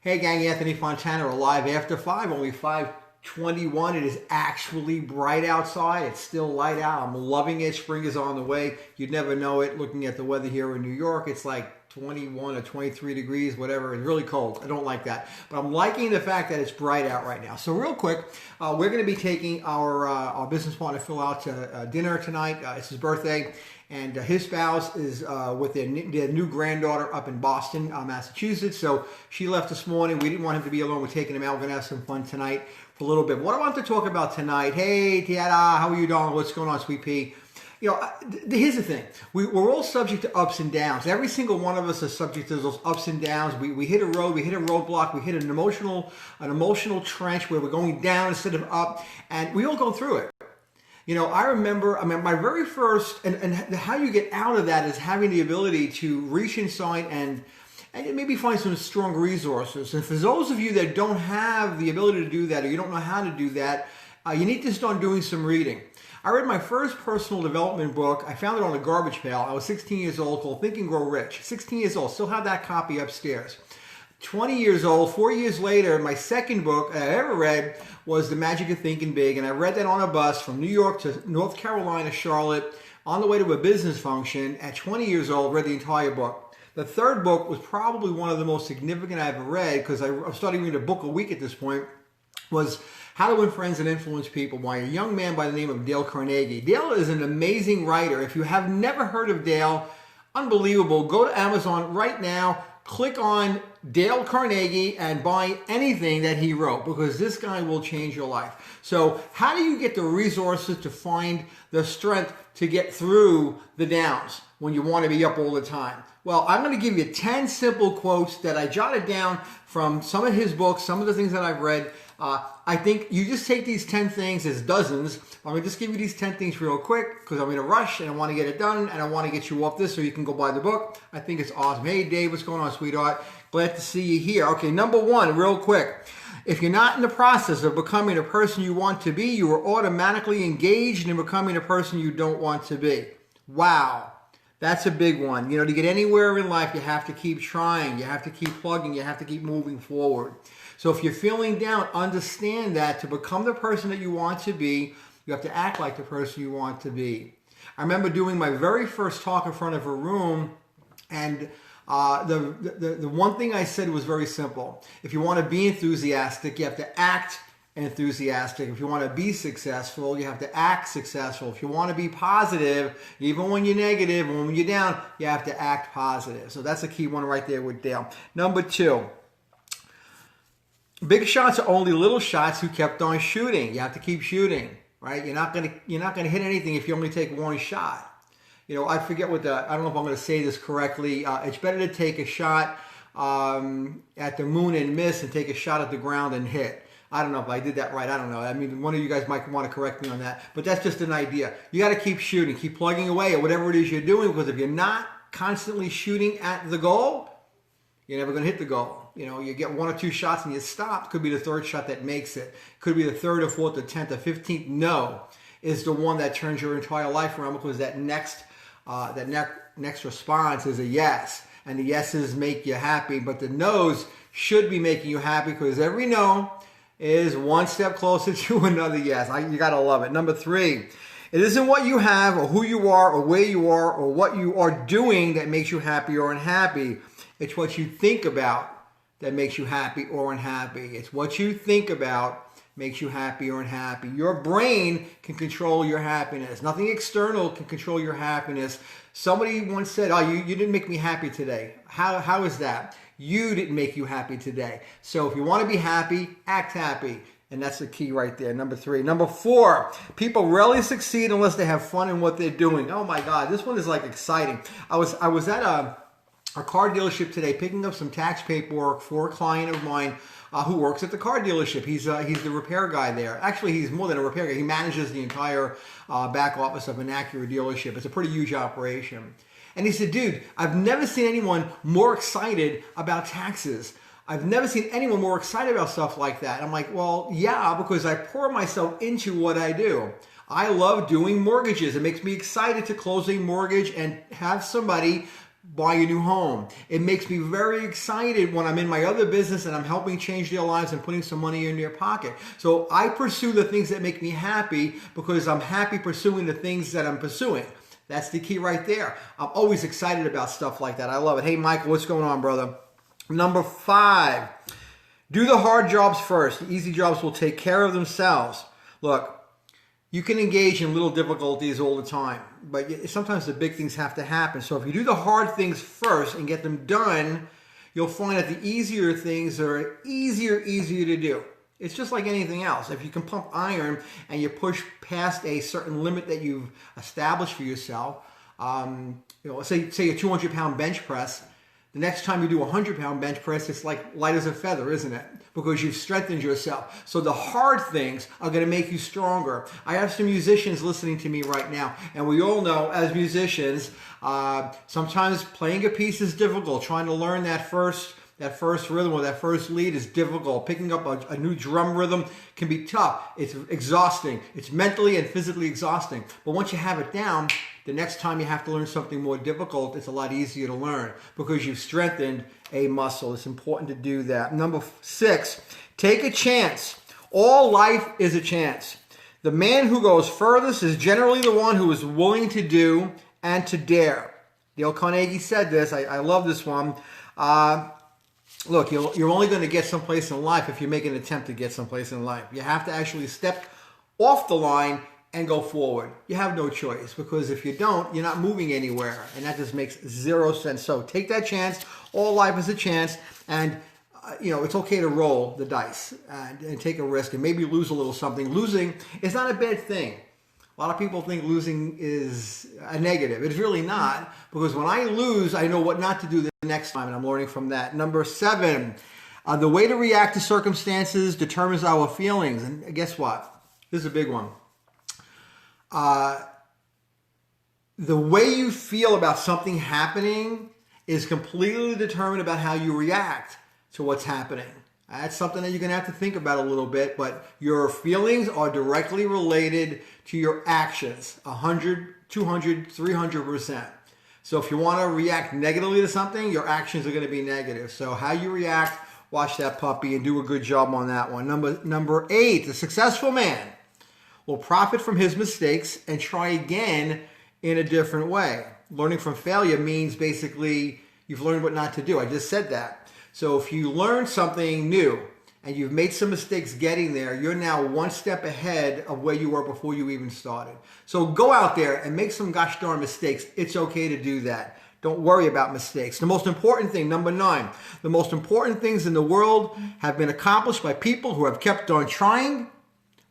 Hey gang, Anthony Fontana alive after 5, only 5:21. It is actually bright outside. It's still light out. I'm loving it. Spring is on the way. You'd never know it looking at the weather here in New York. It's like 21 or 23 degrees, whatever. It's really cold. I don't like that. But I'm liking the fact that it's bright out right now. So real quick, we're going to be taking our business partner Phil out to dinner tonight. It's his birthday. And his spouse is with their new granddaughter up in Boston, Massachusetts. So she left this morning. We didn't want him to be alone. We're taking him out. We're going to have some fun tonight for a little bit. What I want to talk about tonight, hey, Tiara, how are you, darling? What's going on, sweet pea? You know, here's the thing. We're all subject to ups and downs. Every single one of us is subject to those ups and downs. We hit a road, we hit a roadblock, we hit an emotional trench where we're going down instead of up, and we all go through it. You know, I remember, my very first, and how you get out of that is having the ability to reach inside and maybe find some strong resources. And for those of you that don't have the ability to do that, or you don't know how to do that, you need to start doing some reading. I read my first personal development book. I found it on a garbage pail. I was 16 years old, called Think and Grow Rich. 16 years old, still have that copy upstairs. 20 years old, 4 years later, my second book I ever read was The Magic of Thinking Big, and I read that on a bus from New York to North Carolina, Charlotte, on the way to a business function. At 20 years old, read the entire book. The third book was probably one of the most significant I ever read, because I'm starting reading a book a week at this point, was How to Win Friends and Influence People by a young man by the name of Dale Carnegie. Dale is an amazing writer. If you have never heard of Dale, unbelievable. Go to Amazon right now, click on Dale Carnegie and buy anything that he wrote, because this guy will change your life. So how do you get the resources to find the strength to get through the downs when you want to be up all the time? Well, I'm going to give you 10 simple quotes that I jotted down from some of his books, some of the things that I've read. I think you just take these 10 things, as dozens. I'm going to just give you these 10 things real quick because I'm in a rush and I want to get it done and I want to get you off this so you can go buy the book. I think it's awesome. Hey, Dave, what's going on, sweetheart? Glad to see you here. Okay, number one, real quick. If you're not in the process of becoming the person you want to be, you are automatically engaged in becoming the person you don't want to be. Wow. That's a big one. You know, to get anywhere in life, you have to keep trying. You have to keep plugging. You have to keep moving forward. So if you're feeling down, understand that to become the person that you want to be, you have to act like the person you want to be. I remember doing my very first talk in front of a room, and the one thing I said was very simple. If you want to be enthusiastic, you have to act enthusiastic. If you want to be successful, you have to act successful. If you want to be positive, even when you're negative and when you're down, you have to act positive. So that's a key one right there with Dale. Number two, big shots are only little shots who kept on shooting. You have to keep shooting, right? You're not gonna hit anything if you only take one shot. You know, I forget I don't know if I'm going to say this correctly. It's better to take a shot at the moon and miss and take a shot at the ground and hit. I don't know if I did that right. I don't know. I mean, one of you guys might want to correct me on that. But that's just an idea. You got to keep shooting. Keep plugging away at whatever it is you're doing, because if you're not constantly shooting at the goal, you're never going to hit the goal. You know, you get one or two shots and you stop. Could be the third shot that makes it. Could be the third or fourth or 10th or 15th. No is the one that turns your entire life around, because that next response is a yes. And the yeses make you happy, but the no's should be making you happy, because every no is one step closer to another yes. You got to love it. Number three, it isn't what you have or who you are or where you are or what you are doing that makes you happy or unhappy. It's what you think about that makes you happy or unhappy. It's what you think about makes you happy or unhappy. Your brain can control your happiness. Nothing external can control your happiness. Somebody once said, oh, you didn't make me happy today. How is that? You didn't make you happy today. So if you want to be happy, act happy. And that's the key right there. Number three. Number four, people rarely succeed unless they have fun in what they're doing. Oh my God, this one is like exciting. I was at a car dealership today picking up some tax paperwork for a client of mine who works at the car dealership. He's the repair guy there. Actually, he's more than a repair guy. He manages the entire back office of an Acura dealership. It's a pretty huge operation. And he said, dude, I've never seen anyone more excited about taxes. I've never seen anyone more excited about stuff like that. And I'm like, well, yeah, because I pour myself into what I do. I love doing mortgages. It makes me excited to close a mortgage and have somebody buying a new home. It makes me very excited when I'm in my other business and I'm helping change their lives and putting some money in their pocket. So I pursue the things that make me happy because I'm happy pursuing the things that I'm pursuing. That's the key right there. I'm always excited about stuff like that. I love it. Hey, Michael, what's going on, brother? Number 5, do the hard jobs first. The easy jobs will take care of themselves. Look, you can engage in little difficulties all the time, but sometimes the big things have to happen. So if you do the hard things first and get them done, you'll find that the easier things are easier to do. It's just like anything else. If you can pump iron and you push past a certain limit that you've established for yourself, say a 200-pound bench press, the next time you do a 100-pound bench press, it's like light as a feather, isn't it? Because you've strengthened yourself. So the hard things are going to make you stronger. I have some musicians listening to me right now, and we all know as musicians, sometimes playing a piece is difficult. Trying to learn that first rhythm or that first lead is difficult. Picking up a new drum rhythm can be tough. It's exhausting. It's mentally and physically exhausting. But once you have it down, the next time you have to learn something more difficult, it's a lot easier to learn because you've strengthened a muscle. It's important to do that. Number 6, take a chance. All life is a chance. The man who goes furthest is generally the one who is willing to do and to dare. Dale Carnegie said this. I love this one. Look, you're only going to get someplace in life if you make an attempt to get someplace in life. You have to actually step off the line and go forward. You have no choice because if you don't, you're not moving anywhere, and that just makes 0 sense. So take that chance. All life is a chance, and it's okay to roll the dice and take a risk and maybe lose a little something. Losing is not a bad thing. A lot of people think losing is a negative. It's really not, because when I lose, I know what not to do the next time, and I'm learning from that. Number 7, the way to react to circumstances determines our feelings. And guess what? This is a big one. The way you feel about something happening is completely determined about how you react to what's happening. That's something that you're going to have to think about a little bit, but your feelings are directly related to your actions, 100, 200, 300%. So if you want to react negatively to something, your actions are going to be negative. So how you react, watch that puppy and do a good job on that one. Number 8, the successful man will profit from his mistakes and try again in a different way. Learning from failure means basically you've learned what not to do. I just said that. So if you learn something new and you've made some mistakes getting there, you're now one step ahead of where you were before you even started. So go out there and make some gosh darn mistakes. It's okay to do that. Don't worry about mistakes. The most important thing, number 9, the most important things in the world have been accomplished by people who have kept on trying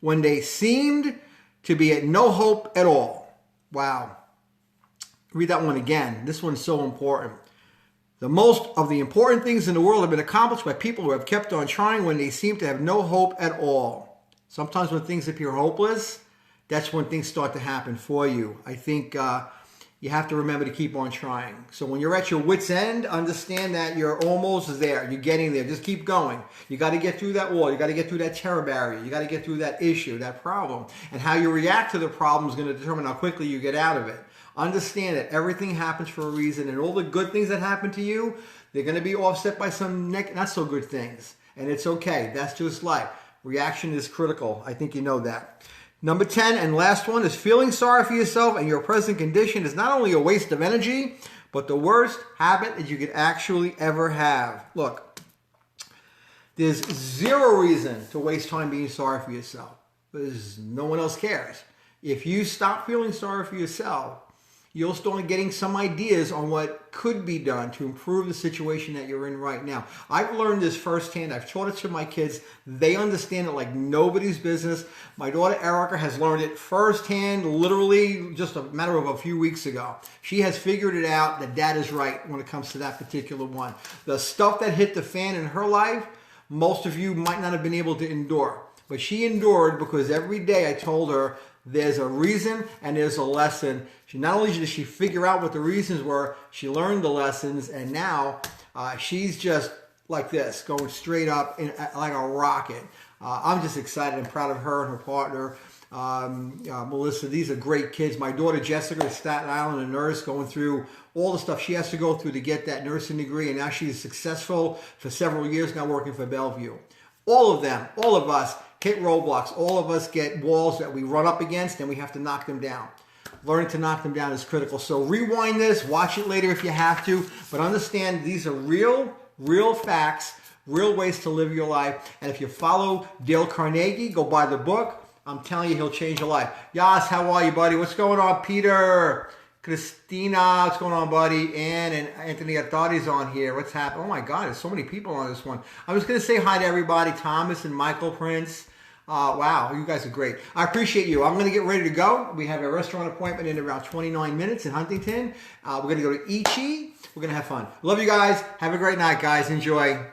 when they seemed to be at no hope at all. Wow. Read that one again. This one's so important. The most of the important things in the world have been accomplished by people who have kept on trying when they seem to have no hope at all. Sometimes when things appear hopeless, that's when things start to happen for you. I think you have to remember to keep on trying. So when you're at your wit's end, understand that you're almost there. You're getting there. Just keep going. You got to get through that wall. You got to get through that terror barrier. You got to get through that issue, that problem. And how you react to the problem is going to determine how quickly you get out of it. Understand that everything happens for a reason, and all the good things that happen to you, they're going to be offset by some not so good things. And it's okay. That's just life. Reaction is critical. I think you know that. Number 10 and last one is feeling sorry for yourself and your present condition is not only a waste of energy, but the worst habit that you could actually ever have. Look, there's 0 reason to waste time being sorry for yourself because no one else cares. If you stop feeling sorry for yourself, you'll start getting some ideas on what could be done to improve the situation that you're in right now. I've learned this firsthand. I've taught it to my kids. They understand it like nobody's business. My daughter Erica has learned it firsthand, literally just a matter of a few weeks ago. She has figured it out that Dad is right when it comes to that particular one. The stuff that hit the fan in her life, most of you might not have been able to endure. But she endured because every day I told her, there's a reason and there's a lesson. She not only did she figure out what the reasons were, she learned the lessons, and now she's just like this, going straight up like a rocket. I'm just excited and proud of her and her partner. Melissa. These are great kids. My daughter Jessica is Staten Island, a nurse, going through all the stuff she has to go through to get that nursing degree, and now she's successful for several years now working for Bellevue. All of them, all of us hit roadblocks. All of us get walls that we run up against and we have to knock them down. Learning to knock them down is critical. So rewind this, watch it later if you have to, but understand these are real facts, real ways to live your life. And if you follow Dale Carnegie, go buy the book. I'm telling you, he'll change your life. Yas, how are you, buddy? What's going on, Peter? Christina, what's going on, buddy? Ann and Anthony, I thought he's on here. What's happening? Oh my God, there's so many people on this one. I was going to say hi to everybody. Thomas and Michael Prince. Wow, you guys are great. I appreciate you. I'm going to get ready to go. We have a restaurant appointment in around 29 minutes in Huntington. We're going to go to Ichi. We're going to have fun. Love you guys. Have a great night, guys. Enjoy.